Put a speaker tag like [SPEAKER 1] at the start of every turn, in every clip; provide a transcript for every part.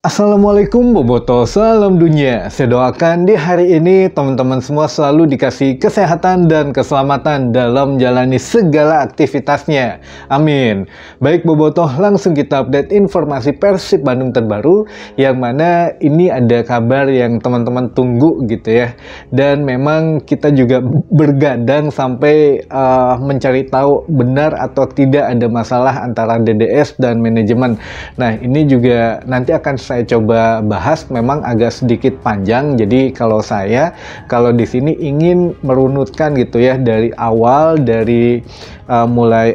[SPEAKER 1] Assalamualaikum Boboto, salam dunia. Saya doakan di hari ini teman-teman semua selalu dikasih kesehatan dan keselamatan dalam menjalani segala aktivitasnya. Amin. Baik Boboto, langsung kita update informasi Persib Bandung terbaru, yang mana ini ada kabar yang teman-teman tunggu gitu ya. Dan memang kita juga bergadang sampai mencari tahu benar atau tidak ada masalah antara DDS dan manajemen. Nah, ini juga nanti akan saya coba bahas, memang agak sedikit panjang. Jadi kalau di sini ingin merunutkan gitu ya dari awal, dari mulai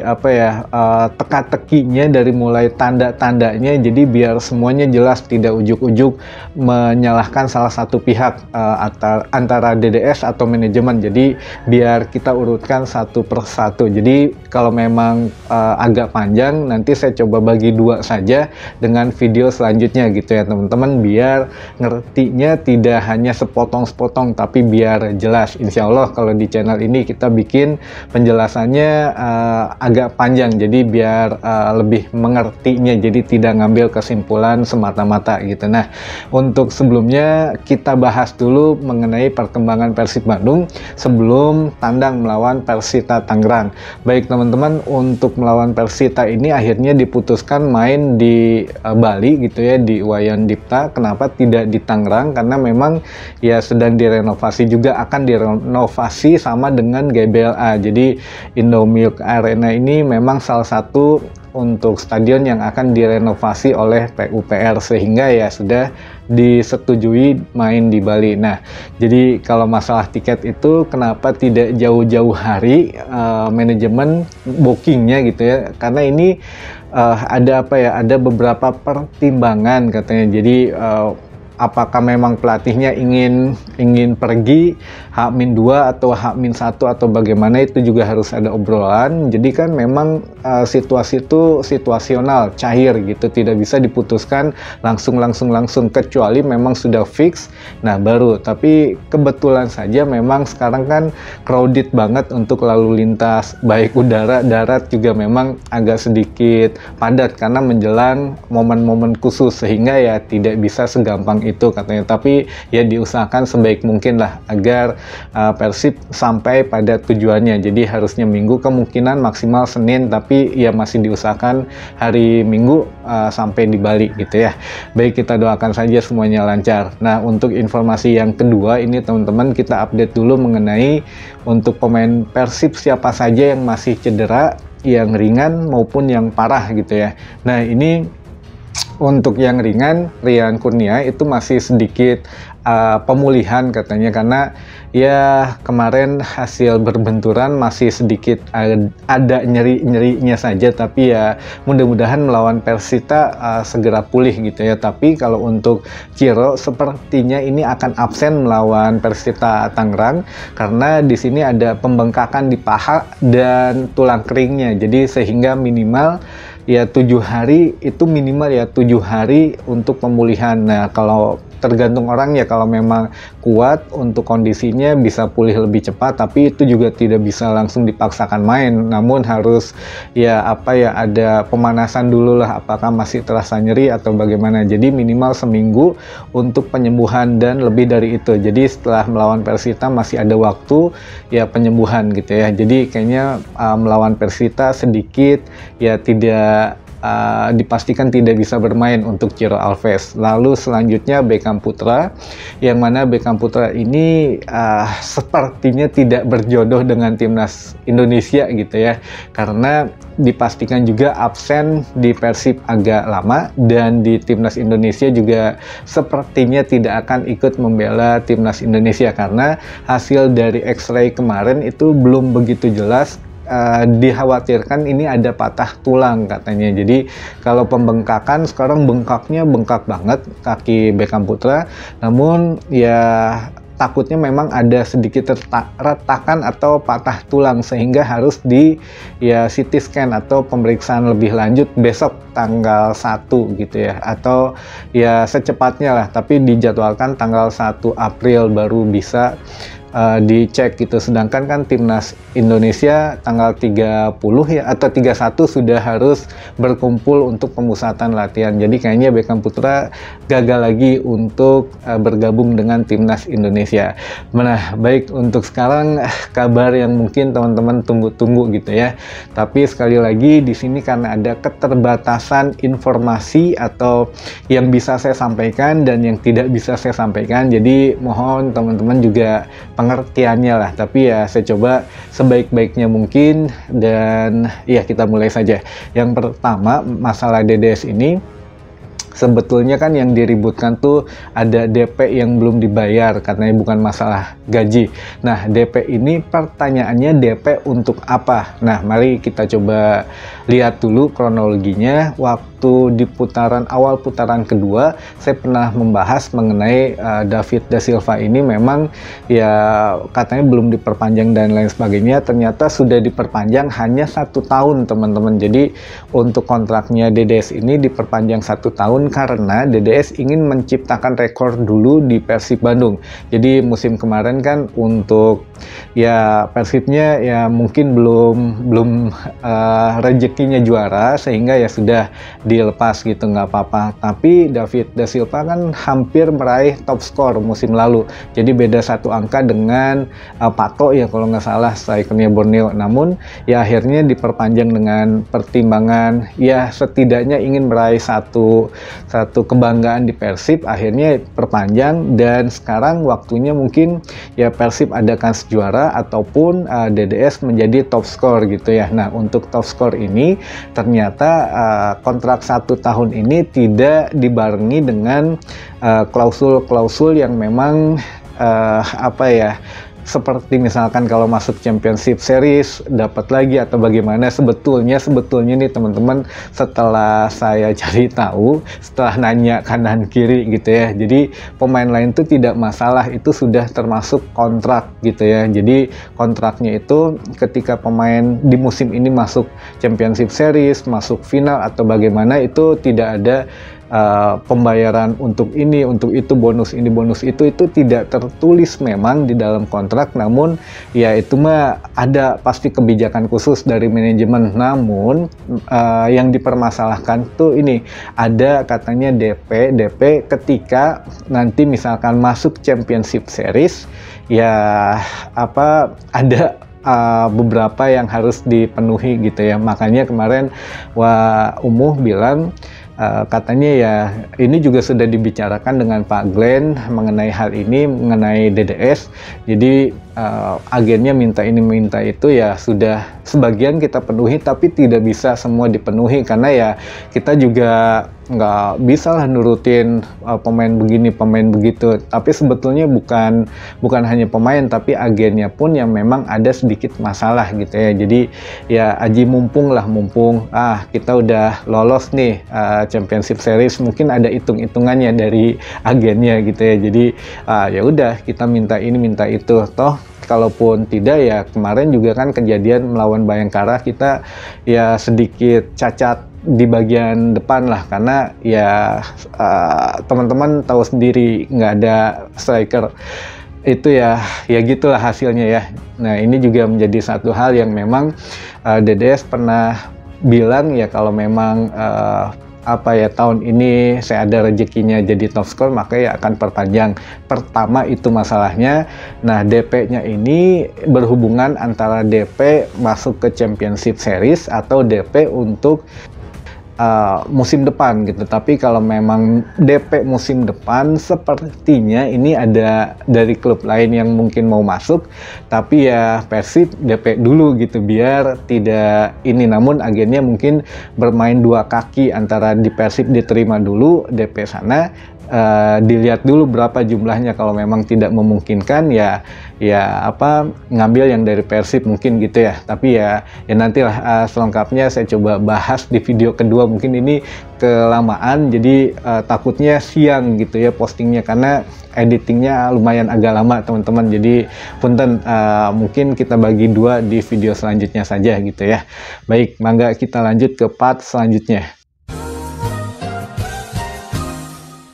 [SPEAKER 1] teka-tekinya, dari mulai tanda-tandanya, jadi biar semuanya jelas, tidak ujuk-ujuk menyalahkan salah satu pihak antara DDS atau manajemen. Jadi biar kita urutkan satu per satu. Jadi kalau memang agak panjang, nanti saya coba bagi dua saja dengan video selanjutnya gitu ya teman-teman, biar ngertinya tidak hanya sepotong-sepotong tapi biar jelas. Insya Allah kalau di channel ini kita bikin penjelasannya agak panjang, jadi biar lebih mengertinya, jadi tidak ngambil kesimpulan semata-mata gitu. Nah, untuk sebelumnya kita bahas dulu mengenai perkembangan Persib Bandung sebelum tandang melawan Persita Tangerang. Baik teman-teman, untuk melawan Persita ini akhirnya diputuskan main di Bali gitu ya, di Wayan Dipta. Kenapa tidak di Tangerang? Karena memang ya sedang direnovasi, juga akan direnovasi sama dengan GBLA. Jadi Indomilk Arena ini memang salah satu untuk stadion yang akan direnovasi oleh PUPR, sehingga ya sudah disetujui main di Bali. Nah, jadi kalau masalah tiket itu kenapa tidak jauh-jauh hari manajemen bookingnya gitu ya, karena ini ada beberapa pertimbangan katanya. Jadi apakah memang pelatihnya ingin pergi H-2 atau H-1 atau bagaimana, itu juga harus ada obrolan. Jadi kan memang situasi itu situasional, cair gitu, tidak bisa diputuskan langsung, kecuali memang sudah fix, nah baru. Tapi kebetulan saja memang sekarang kan crowded banget untuk lalu lintas, baik udara, darat juga memang agak sedikit padat karena menjelang momen-momen khusus, sehingga ya tidak bisa segampang itu katanya. Tapi ya diusahakan sebaik mungkin lah agar Persib sampai pada tujuannya. Jadi harusnya Minggu, kemungkinan maksimal Senin, tapi ya masih diusahakan hari Minggu sampai di Bali gitu ya. Baik, kita doakan saja semuanya lancar. Nah, untuk informasi yang kedua ini teman-teman, kita update dulu mengenai untuk pemain Persib siapa saja yang masih cedera, yang ringan maupun yang parah gitu ya. Nah, ini untuk yang ringan, Rian Kurnia itu masih sedikit pemulihan katanya, karena ya kemarin hasil berbenturan masih sedikit ada nyeri-nyerinya saja, tapi ya mudah-mudahan melawan Persita segera pulih gitu ya. Tapi kalau untuk Ciro sepertinya ini akan absen melawan Persita Tangerang, karena di sini ada pembengkakan di paha dan tulang keringnya, jadi sehingga minimal ya 7 hari, itu minimal ya 7 hari untuk pemulihan. Nah, kalau tergantung orang ya, kalau memang kuat untuk kondisinya bisa pulih lebih cepat, tapi itu juga tidak bisa langsung dipaksakan main, namun harus ada pemanasan dulu lah, apakah masih terasa nyeri atau bagaimana. Jadi minimal seminggu untuk penyembuhan dan lebih dari itu. Jadi setelah melawan Persita masih ada waktu ya penyembuhan gitu ya. Jadi kayaknya melawan Persita sedikit ya tidak dipastikan tidak bisa bermain untuk Ciro Alves. Lalu selanjutnya Beckham Putra, yang mana Beckham Putra ini sepertinya tidak berjodoh dengan timnas Indonesia gitu ya, karena dipastikan juga absen di Persib agak lama, dan di timnas Indonesia juga sepertinya tidak akan ikut membela timnas Indonesia, karena hasil dari X-ray kemarin itu belum begitu jelas. Dikhawatirkan ini ada patah tulang katanya. Jadi kalau pembengkakan, sekarang bengkak banget kaki Beckham Putra, namun ya takutnya memang ada sedikit retakan atau patah tulang, sehingga harus di CT scan atau pemeriksaan lebih lanjut besok tanggal 1 gitu ya, atau ya secepatnya lah, tapi dijadwalkan tanggal 1 April baru bisa dicek gitu. Sedangkan kan timnas Indonesia tanggal 30 ya atau 31 sudah harus berkumpul untuk pemusatan latihan. Jadi kayaknya Beckham Putra gagal lagi untuk bergabung dengan timnas Indonesia. Nah, baik, untuk sekarang kabar yang mungkin teman-teman tunggu-tunggu gitu ya. Tapi sekali lagi di sini karena ada keterbatasan informasi atau yang bisa saya sampaikan dan yang tidak bisa saya sampaikan. Jadi mohon teman-teman juga pengertiannya lah, tapi ya saya coba sebaik-baiknya mungkin. Dan ya kita mulai saja. Yang pertama, masalah DDS ini sebetulnya kan yang diributkan tuh ada DP yang belum dibayar, katanya bukan masalah gaji. Nah, DP ini pertanyaannya DP untuk apa? Nah, mari kita coba lihat dulu kronologinya. Waktu di awal putaran kedua, saya pernah membahas mengenai David da Silva ini memang ya katanya belum diperpanjang dan lain sebagainya. Ternyata sudah diperpanjang hanya 1 tahun, teman-teman. Jadi untuk kontraknya DDS ini diperpanjang 1 tahun karena DDS ingin menciptakan rekor dulu di Persib Bandung. Jadi musim kemarin kan untuk ya Persibnya ya mungkin belum rezekinya juara sehingga ya sudah dilepas gitu, nggak apa-apa. Tapi David da Silva kan hampir meraih top skor musim lalu. Jadi beda 1 angka dengan Pato ya kalau nggak salah, strikernya Borneo. Namun ya akhirnya diperpanjang dengan pertimbangan ya setidaknya ingin meraih satu kebanggaan di Persib, akhirnya perpanjang. Dan sekarang waktunya mungkin ya Persib adakan juara ataupun DDS menjadi top skor gitu ya. Nah, untuk top skor ini ternyata kontrak 1 tahun ini tidak dibarengi dengan klausul-klausul yang memang apa ya, seperti misalkan kalau masuk Championship Series dapat lagi atau bagaimana. Sebetulnya nih teman-teman, setelah saya cari tahu, setelah nanya kanan kiri gitu ya, jadi pemain lain itu tidak masalah, itu sudah termasuk kontrak gitu ya. Jadi kontraknya itu ketika pemain di musim ini masuk Championship Series, masuk final atau bagaimana, itu tidak ada pembayaran untuk ini, untuk itu, bonus ini, bonus itu tidak tertulis memang di dalam kontrak. Namun ya itu mah ada pasti kebijakan khusus dari manajemen. Namun yang dipermasalahkan tuh ini, ada katanya DP ketika nanti misalkan masuk Championship Series ya apa ada beberapa yang harus dipenuhi gitu ya. Makanya kemarin Umuh bilang katanya ya ini juga sudah dibicarakan dengan Pak Glenn mengenai hal ini, mengenai DDS. Jadi agennya minta ini minta itu, ya sudah sebagian kita penuhi tapi tidak bisa semua dipenuhi karena ya kita juga nggak bisa lah nurutin pemain begini pemain begitu. Tapi sebetulnya bukan hanya pemain tapi agennya pun yang memang ada sedikit masalah gitu ya. Jadi ya aji mumpung kita udah lolos nih Championship Series, mungkin ada hitung-hitungannya dari agennya gitu ya. Jadi ya udah kita minta ini minta itu, toh kalaupun tidak ya kemarin juga kan kejadian melawan Bayangkara kita ya sedikit cacat di bagian depan lah, karena ya teman-teman tahu sendiri nggak ada striker itu ya gitulah hasilnya ya. Nah ini juga menjadi satu hal yang memang DDS pernah bilang ya kalau memang tahun ini saya ada rezekinya jadi top skor maka ya akan perpanjang. Pertama itu masalahnya. Nah DP-nya ini berhubungan antara DP masuk ke Championship Series atau DP untuk musim depan gitu. Tapi kalau memang DP musim depan sepertinya ini ada dari klub lain yang mungkin mau masuk, tapi ya Persib DP dulu gitu biar tidak ini. Namun agennya mungkin bermain dua kaki, antara di Persib diterima dulu DP sana, dilihat dulu berapa jumlahnya, kalau memang tidak memungkinkan ya ngambil yang dari Persib mungkin gitu ya. Tapi ya nantilah selengkapnya saya coba bahas di video kedua. Mungkin ini kelamaan jadi takutnya siang gitu ya postingnya, karena editingnya lumayan agak lama teman-teman. Jadi punten, mungkin kita bagi dua di video selanjutnya saja gitu ya. Baik, mangga kita lanjut ke part selanjutnya.